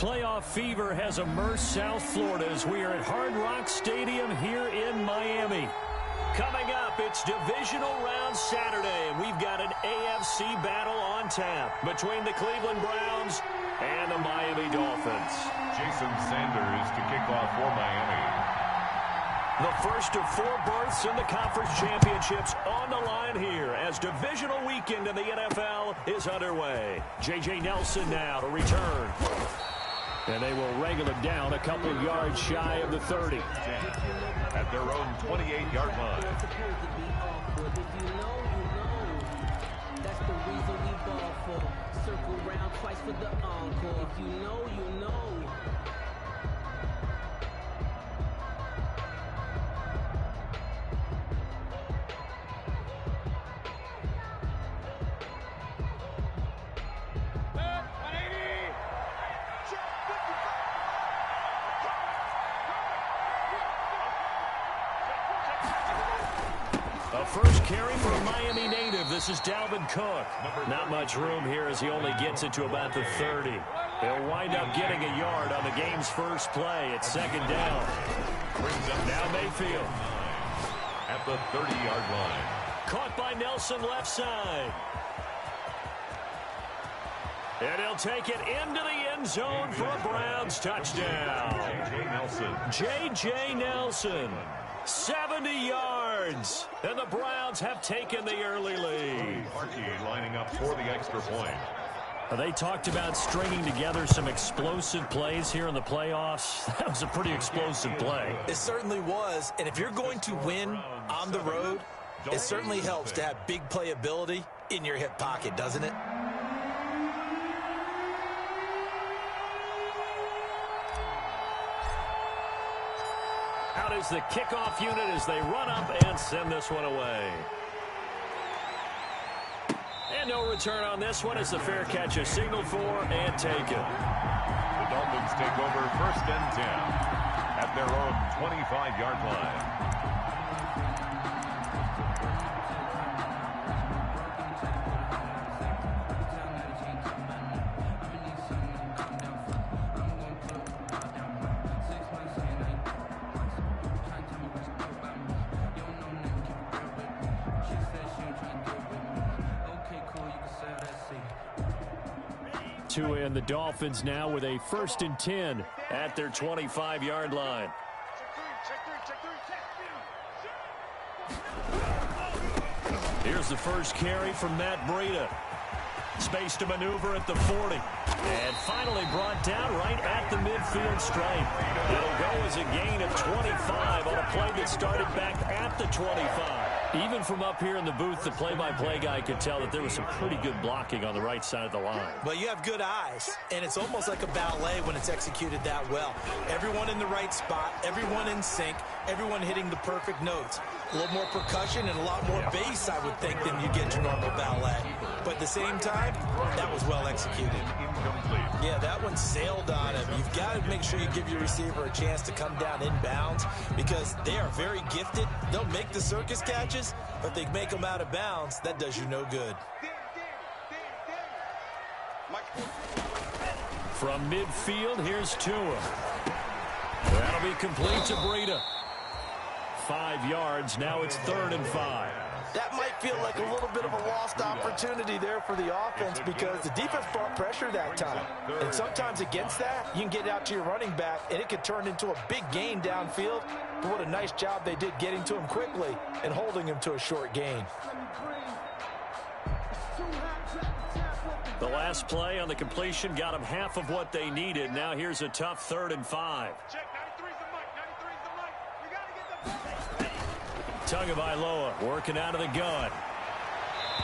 Playoff fever has immersed South Florida as we are at Hard Rock Stadium here in Miami. Coming up, it's Divisional Round Saturday, and we've got an AFC battle on tap between the Cleveland Browns and the Miami Dolphins. Jason Sanders to kick off for Miami. The first of 4 berths in the conference championships on the line here as divisional weekend in the NFL is underway. J.J. Nelson now to return. And they will wrangle it down a couple of yards shy of the 30. At their own 28-yard line. That's the reason we ball for. Circle round twice for the encore. If you know, you know. First carry for a Miami native. This is Dalvin Cook. Not much room here as he only gets it to about the 30. He'll wind up getting a yard on the game's first play. It's second down. Now Mayfield. At the 30-yard line. Caught by Nelson left side. And he'll take it into the end zone for a Browns touchdown. J.J. Nelson. J.J. Nelson. 70 yards. And the Browns have taken the early lead. Harkey lining up for the extra point. They talked about stringing together some explosive plays here in the playoffs. That was a pretty explosive play. It certainly was. And if you're going to win on the road, it certainly helps to have big playability in your hip pocket, doesn't it? Out is the kickoff unit as they run up and send this one away. And no return on this one as the fair catch is signaled for and taken. The Dolphins take over 1st and 10 at their own 25-yard line. To end the Dolphins now with a 1st and 10 at their 25-yard line. Here's the first carry from Matt Breida. Space to maneuver at the 40. And finally brought down right at the midfield stripe. It'll go as a gain of 25 on a play that started back at the 25. Even from up here in the booth, the play-by-play guy could tell that there was some pretty good blocking on the right side of the line. Well, you have good eyes, and it's almost like a ballet when it's executed that well. Everyone in the right spot, everyone in sync, everyone hitting the perfect notes. A little more percussion and a lot more bass, I would think, than you get your normal ballet. But at the same time, that was well executed. Incomplete. Yeah, that one sailed on him. You've got to make sure you give your receiver a chance to come down inbounds because they are very gifted. They'll make the circus catches, but if they make them out of bounds, that does you no good. From midfield, here's Tua. That'll be complete to Breida. 5 yards. Now it's 3rd and 5. That might feel like a little bit of a lost opportunity there for the offense because the defense brought pressure that time. And sometimes against that, you can get out to your running back, and it could turn into a big gain downfield. But what a nice job they did getting to him quickly and holding him to a short gain. The last play on the completion got them half of what they needed. Now here's a tough 3rd and 5. Tagovailoa working out of the gun.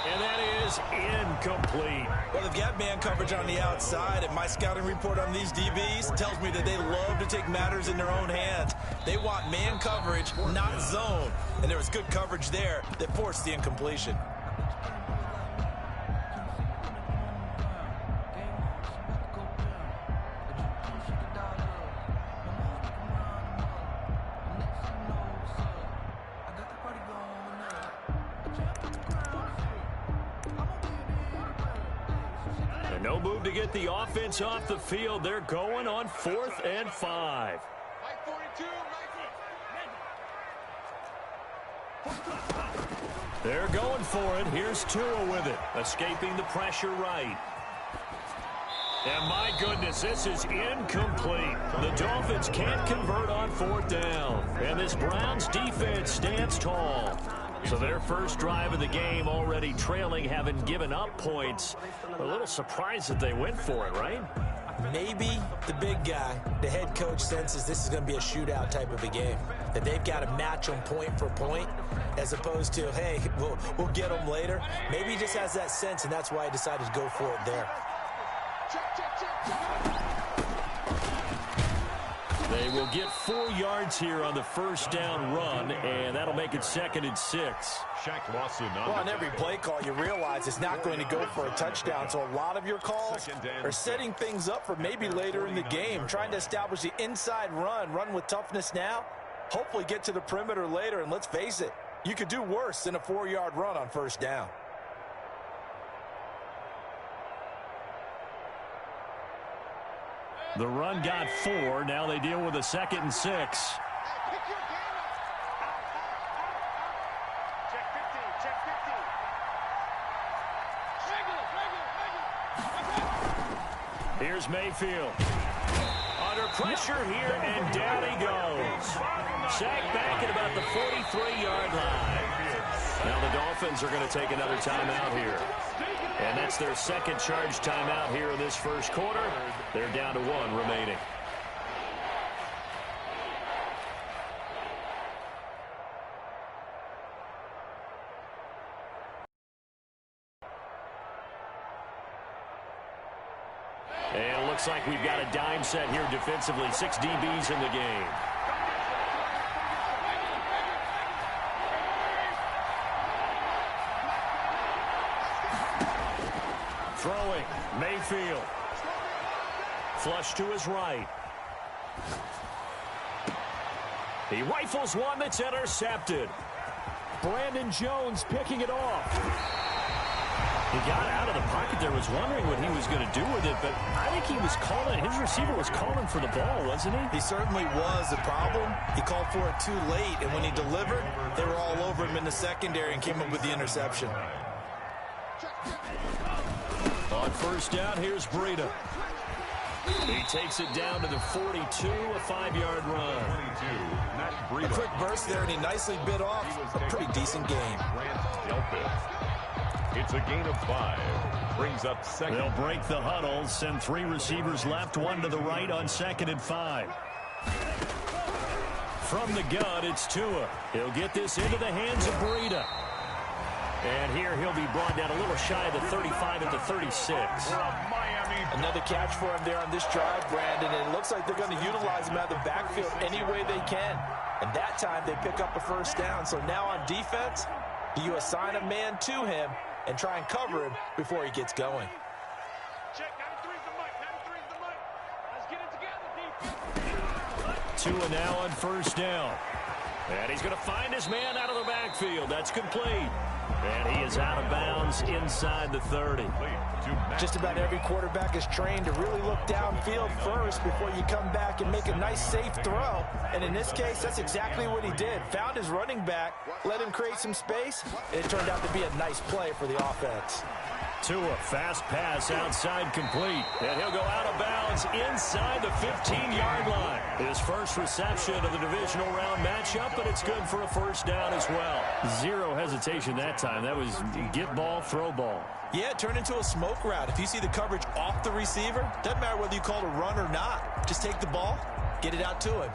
And that is incomplete. Well, they've got man coverage on the outside, and my scouting report on these DBs tells me that they love to take matters in their own hands. They want man coverage, not zone. And there was good coverage there that forced the incompletion. move to get the offense off the field. They're going on 4th and 5. They're going for it. Here's Tua with it, escaping the pressure right. And my goodness, this is incomplete. The Dolphins can't convert on 4th down. And this Browns defense stands tall. So their first drive of the game already trailing, having given up points. A little surprised that they went for it, right? Maybe the big guy, the head coach, senses this is going to be a shootout type of a game. That they've got to match them point for point as opposed to, hey, we'll get them later. Maybe he just has that sense, and that's why he decided to go for it there. They will get 4 yards here on the first down run, and that'll make it 2nd and 6. Shaq Lawson Well, on every play call, you realize it's not going to go for a touchdown, so a lot of your calls are setting things up for maybe later in the game, trying to establish the inside run with toughness now, hopefully get to the perimeter later, and let's face it, you could do worse than a 4-yard run on first down. The run got 4. Now they deal with a 2nd and 6. Here's Mayfield. Under pressure here, and down he goes. Sacked back at about the 43-yard line. Now the Dolphins are going to take another timeout here. And that's their second charge timeout here in this first quarter. They're down to 1 remaining. And it looks like we've got a dime set here defensively. 6 DBs in the game. Throwing, Mayfield. Flush to his right. He rifles one that's intercepted. Brandon Jones picking it off. He got out of the pocket there, was wondering what he was going to do with it, but I think he was calling, his receiver was calling for the ball, wasn't he? He certainly was. The problem, he called for it too late, and when he delivered, they were all over him in the secondary and came up with the interception. On first down, here's Breida. He takes it down to the 42, a 5-yard run. A quick burst there, and he nicely bit off a pretty decent game. It's a gain of 5. Brings up 2nd. They'll break the huddle, send 3 receivers left, 1 to the right on 2nd and 5. From the gun, it's Tua. He'll get this into the hands of Breida. And here he'll be brought down a little shy of the 35 at the 36. Another catch for him there on this drive, Brandon, and it looks like they're going to utilize him out of the backfield any way they can. And that time they pick up a first down. So now on defense, you assign a man to him and try and cover him before he gets going. Tua now on first down. And he's going to find his man out of the backfield. That's complete. And he is out of bounds inside the 30. Just about every quarterback is trained to really look downfield first before you come back and make a nice, safe throw. And in this case, that's exactly what he did. Found his running back, let him create some space, and it turned out to be a nice play for the offense. Tua, fast pass outside complete. And he'll go out of bounds inside the 15-yard line. His first reception of the divisional round matchup, but it's good for a first down as well. Zero hesitation that time. That was get ball, throw ball. Yeah, it turned into a smoke route. If you see the coverage off the receiver, doesn't matter whether you call it a run or not. Just take the ball, get it out to him.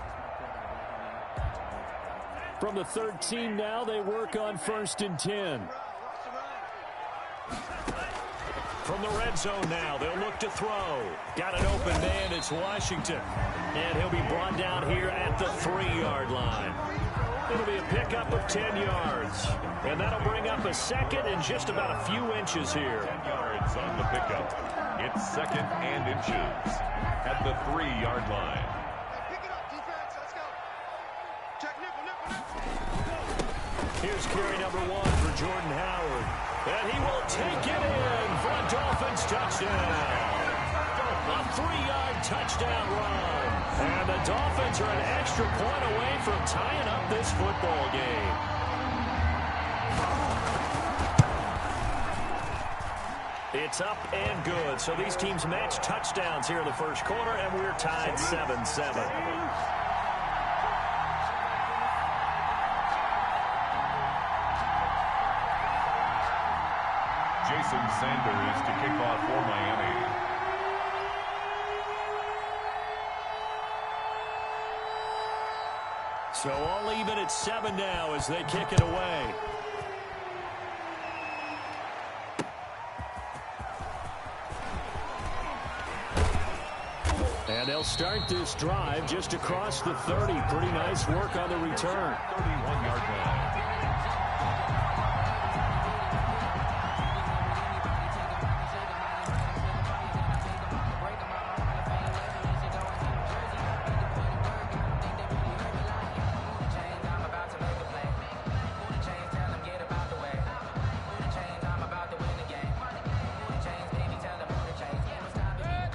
From the 13 now, they work on 1st and 10. From the red zone now, they'll look to throw. Got an open man, it's Washington. And he'll be brought down here at the 3-yard line. It'll be a pickup of 10 yards. And that'll bring up a 2nd and just about a few inches here. 10 yards on the pickup. It's 2nd and inches at the 3-yard line. Pick it up, defense. Let's go. Check nickel. Here's carry number 1 for Jordan Howard. And he will take it in for a Dolphins touchdown. A 3-yard touchdown run. And the Dolphins are an extra point away from tying up this football game. It's up and good. So these teams match touchdowns here in the first quarter, and we're tied 7-7. Jason Sanders to kick off for Miami. So all even at 7 now as they kick it away. And they'll start this drive just across the 30. Pretty nice work on the return. 31-yard line.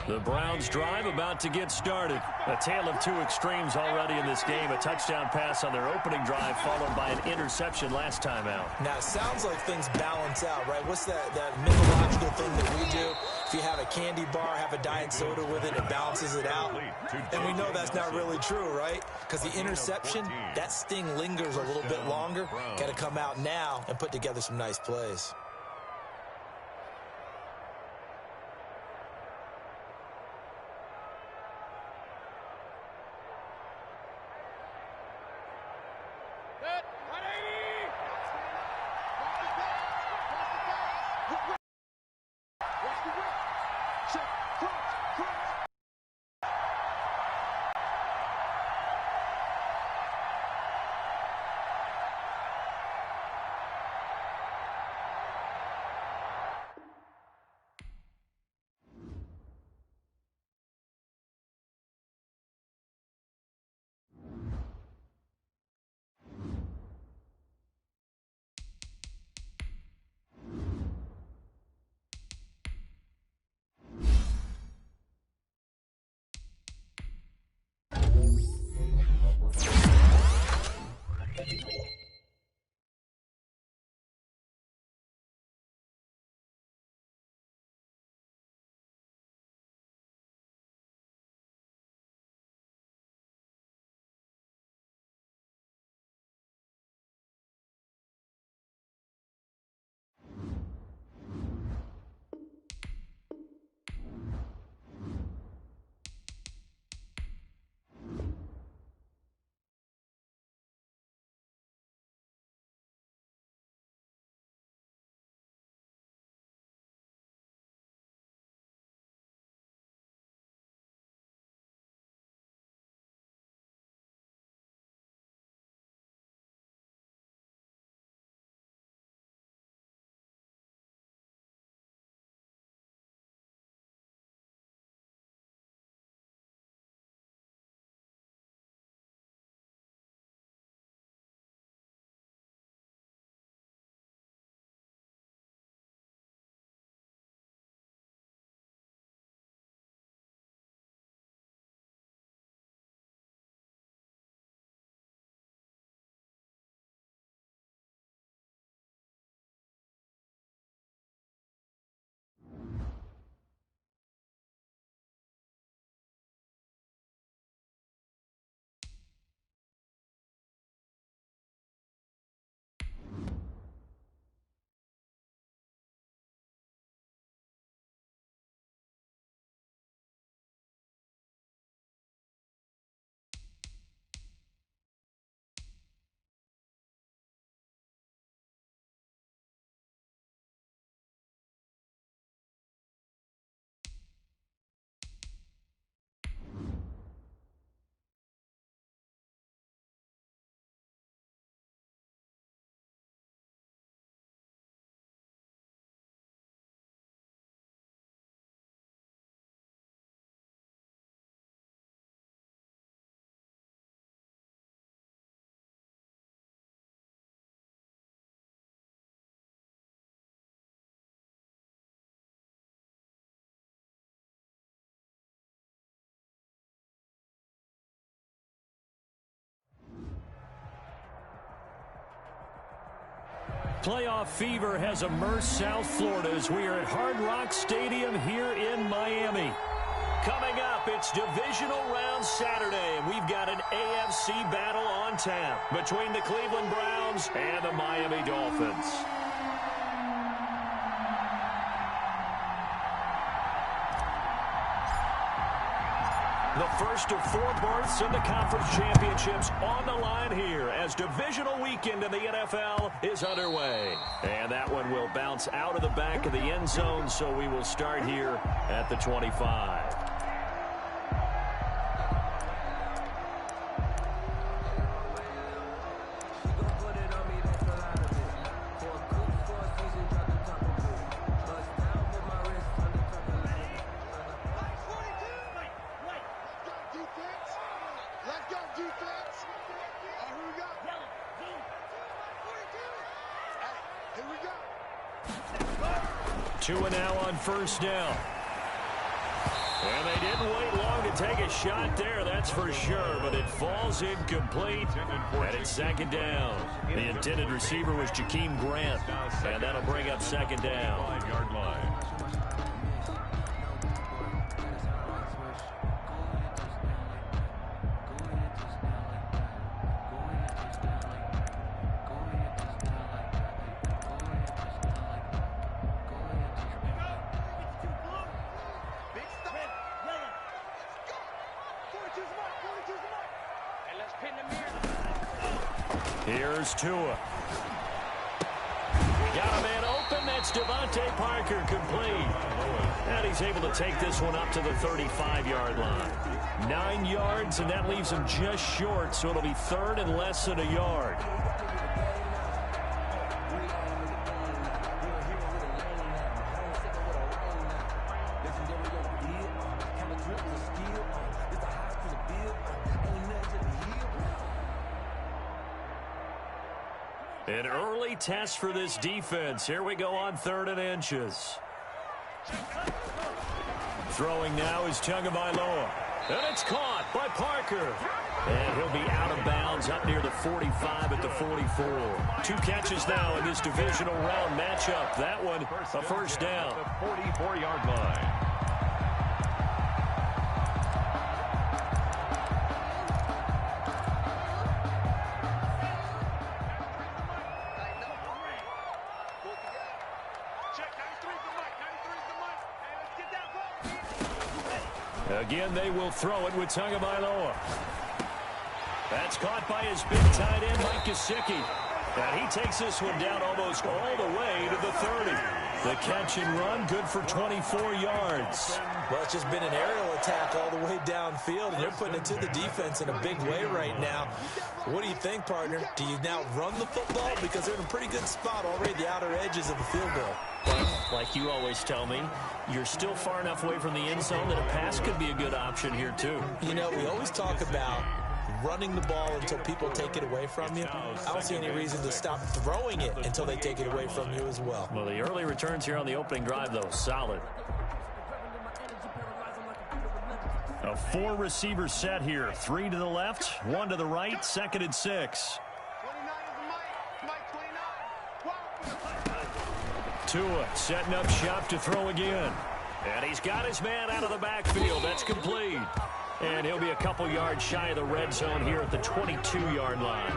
The Browns drive about to get started. A tale of two extremes already in this game. A touchdown pass on their opening drive followed by an interception last time out. Now, it sounds like things balance out, right? What's that mythological thing that we do? If you have a candy bar, have a diet soda with it, it balances it out. And we know that's not really true, right? Because the interception, that sting lingers a little bit longer. Got to come out now and put together some nice plays. Playoff fever has immersed South Florida as we are at Hard Rock Stadium here in Miami. Coming up, it's Divisional Round Saturday, and we've got an AFC battle on tap between the Cleveland Browns and the Miami Dolphins. The first of 4 berths in the conference championships on the line here as divisional weekend in the NFL is underway. And that one will bounce out of the back of the end zone, so we will start here at the 25. Two and now on first down. And they didn't wait long to take a shot there, that's for sure, but it falls incomplete, and it's second down. The intended receiver was Jakeem Grant, and that'll bring up second down. 5-yard line. Here's Tua. Got a man open. That's Devontae Parker, complete. And he's able to take this one up to the 35-yard line. 9 yards, and that leaves him just short, so it'll be third and less than a yard. An early test for this defense. Here we go on 3rd and inches. Throwing now is Tagovailoa. And it's caught by Parker. And he'll be out of bounds up near the 45 at the 44. 2 catches now in this divisional round matchup. That one, a first down. The 44-yard line. Again, they will throw it with Tagovailoa. That's caught by his big tight end, Mike Gesicki. And he takes this one down almost all the way to the 30. The catch and run, good for 24 yards. Well, it's just been an aerial attack all the way downfield, and they're putting it to the defense in a big way right now. What do you think, partner? Do you now run the football? Because they're in a pretty good spot already, the outer edges of the field goal. Well, like you always tell me, you're still far enough away from the end zone that a pass could be a good option here, too. You know, we always talk about running the ball until people take it away from you. I don't see any reason to stop throwing it until they take it away from you as well. Well, the early returns here on the opening drive, though, solid. A 4-receiver set here. 3 to the left, 1 to the right, 2nd and 6. Tua setting up shop to throw again. And he's got his man out of the backfield. That's complete. And he'll be a couple yards shy of the red zone here at the 22-yard line.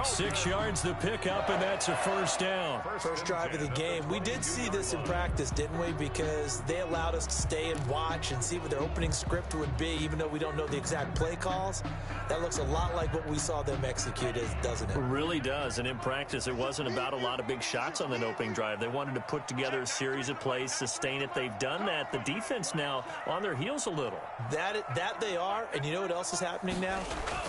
6 yards the pickup, and that's a first down. First drive of the game. We did see this in practice, didn't we? Because they allowed us to stay and watch and see what their opening script would be, even though we don't know the exact play calls. That looks a lot like what we saw them execute, doesn't it? It really does. And in practice, it wasn't about a lot of big shots on that opening drive. They wanted to put together a series of plays, sustain it. They've done that. The defense now on their heels a little. That they are, and you know what else is happening now?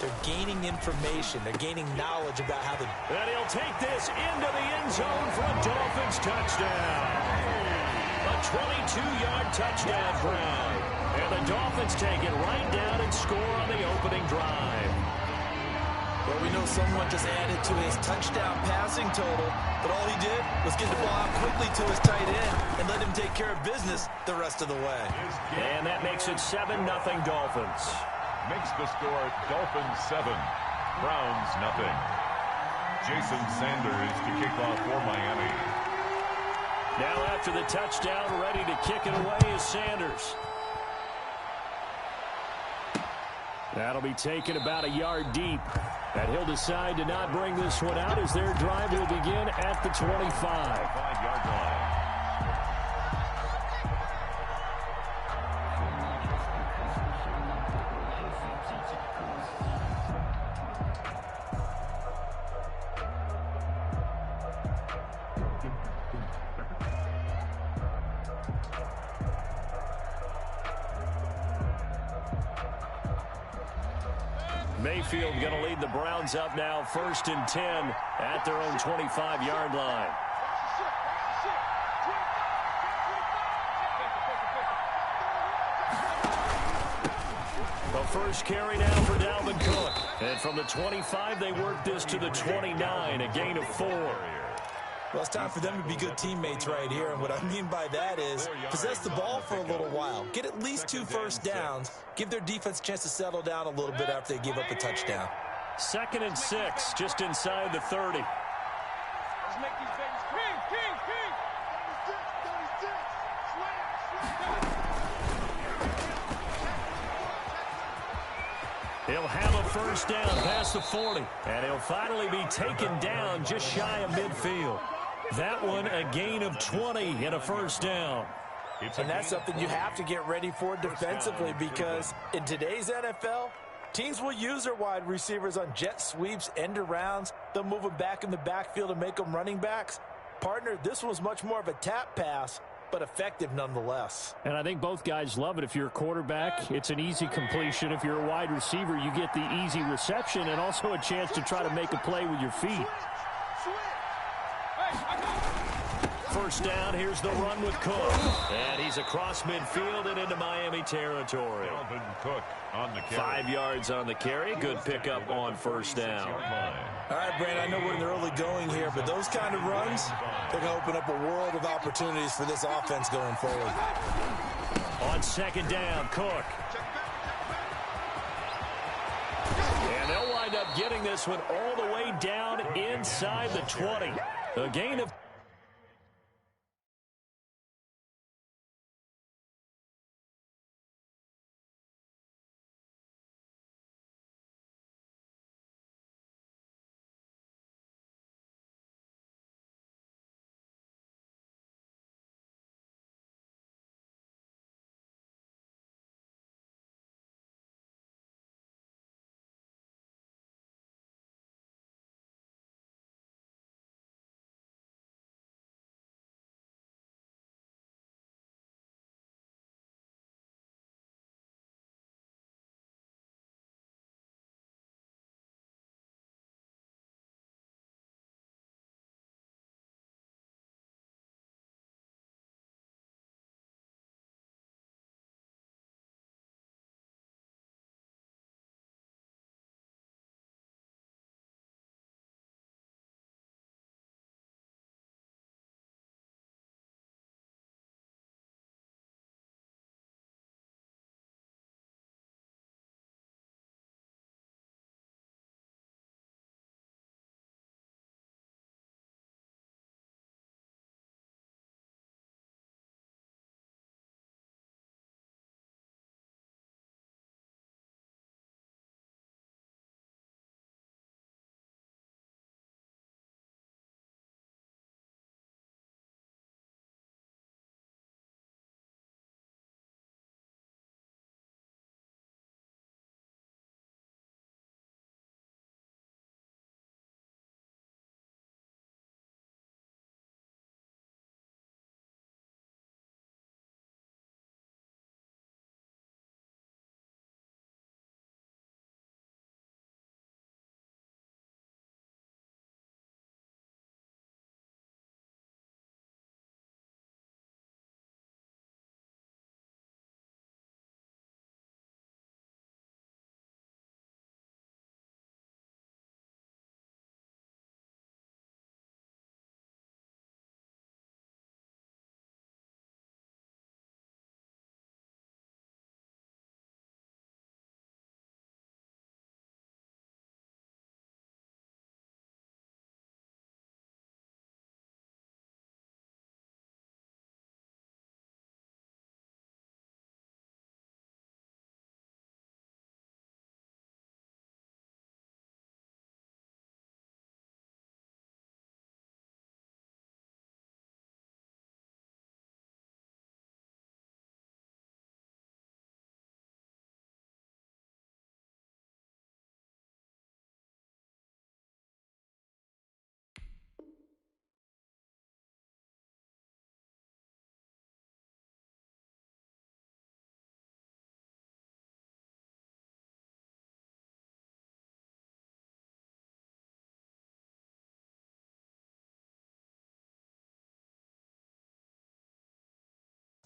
They're gaining information. They're gaining knowledge about how to... And he'll take this into the end zone for a Dolphins touchdown. A 22-yard touchdown drive. And the Dolphins take it right down and score on the opening drive. Well, we know someone just added to his touchdown passing total, but all he did was get the ball out quickly to his tight end and let him take care of business the rest of the way. And that makes it 7-0 Dolphins. Makes the score Dolphins 7, Browns 0. Jason Sanders to kick off for Miami. Now after the touchdown, ready to kick it away is Sanders. That'll be taken about a yard deep. And he'll decide to not bring this one out as their drive will begin at the 25. 5-yard line. Mayfield going to lead the Browns up now, 1st and 10 at their own 25-yard line. The first carry now for Dalvin Cook. And from the 25, they work this to the 29, a gain of 4. Well, it's time for them to be good teammates right here. And what I mean by that is possess the ball for a little while. Get at least 2 first downs. Give their defense a chance to settle down a little bit after they give up a touchdown. 2nd and 6, just inside the 30. Let's make these babies king, king, king. 36, 36. He'll have a first down past the 40. And he'll finally be taken down just shy of midfield. That one a gain of 20 and a first down. And that's something you have to get ready for defensively because in today's NFL, teams will use their wide receivers on jet sweeps, end arounds. They'll move them back in the backfield and make them running backs. Partner, this was much more of a tap pass, but effective nonetheless. And I think both guys love it. If you're a quarterback, it's an easy completion. If you're a wide receiver, you get the easy reception and also a chance to try to make a play with your feet. First down, here's the run with Cook. And he's across midfield and into Miami territory. Dalvin Cook on the carry. 5 yards on the carry. Good pickup on first down. All right, Brandon, I know we're in the early going here, but those kind of runs, they're going to open up a world of opportunities for this offense going forward. On 2nd down, Cook. And they'll wind up getting this one all the way down inside the 20. A gain of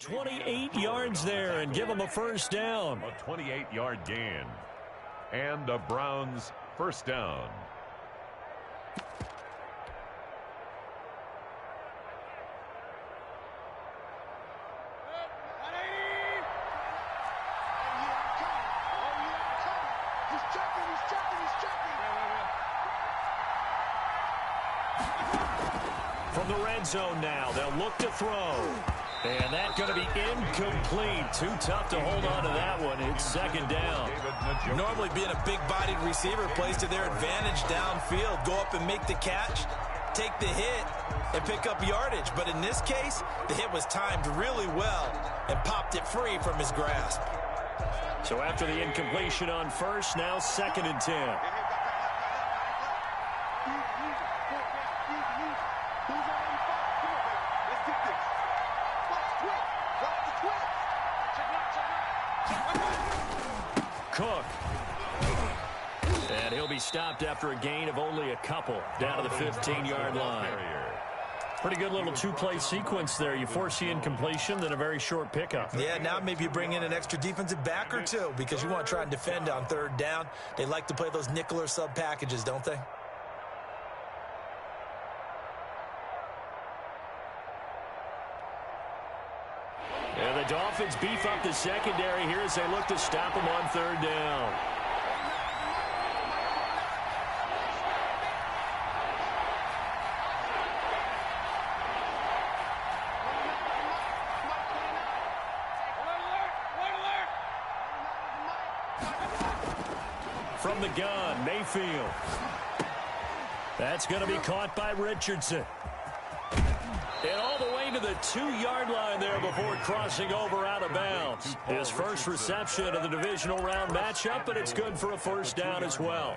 28 yards there and give them a first down. A 28-yard gain. And the Browns first down. From the red zone now, they'll look to throw. And that's going to be incomplete. Too tough to hold on to that one. It's second down. Normally being a big-bodied receiver plays to their advantage downfield. Go up and make the catch, take the hit, and pick up yardage. But in this case, the hit was timed really well and popped it free from his grasp. So after the incompletion on first, now 2nd and 10. Cook. And he'll be stopped after a gain of only a couple down to the 15-yard line. Pretty good little two-play sequence there. You force the incompletion, then a very short pickup. Yeah, now maybe you bring in an extra defensive back or two because you want to try and defend on 3rd down. They like to play those nickel or sub packages, don't they? And the Dolphins beef up the secondary here as they look to stop them on 3rd down. From the gun, Mayfield. That's going to be caught by Richardson. And all the way to the 2-yard line there before crossing over out of bounds. His first reception of the divisional round matchup, but it's good for a first down as well.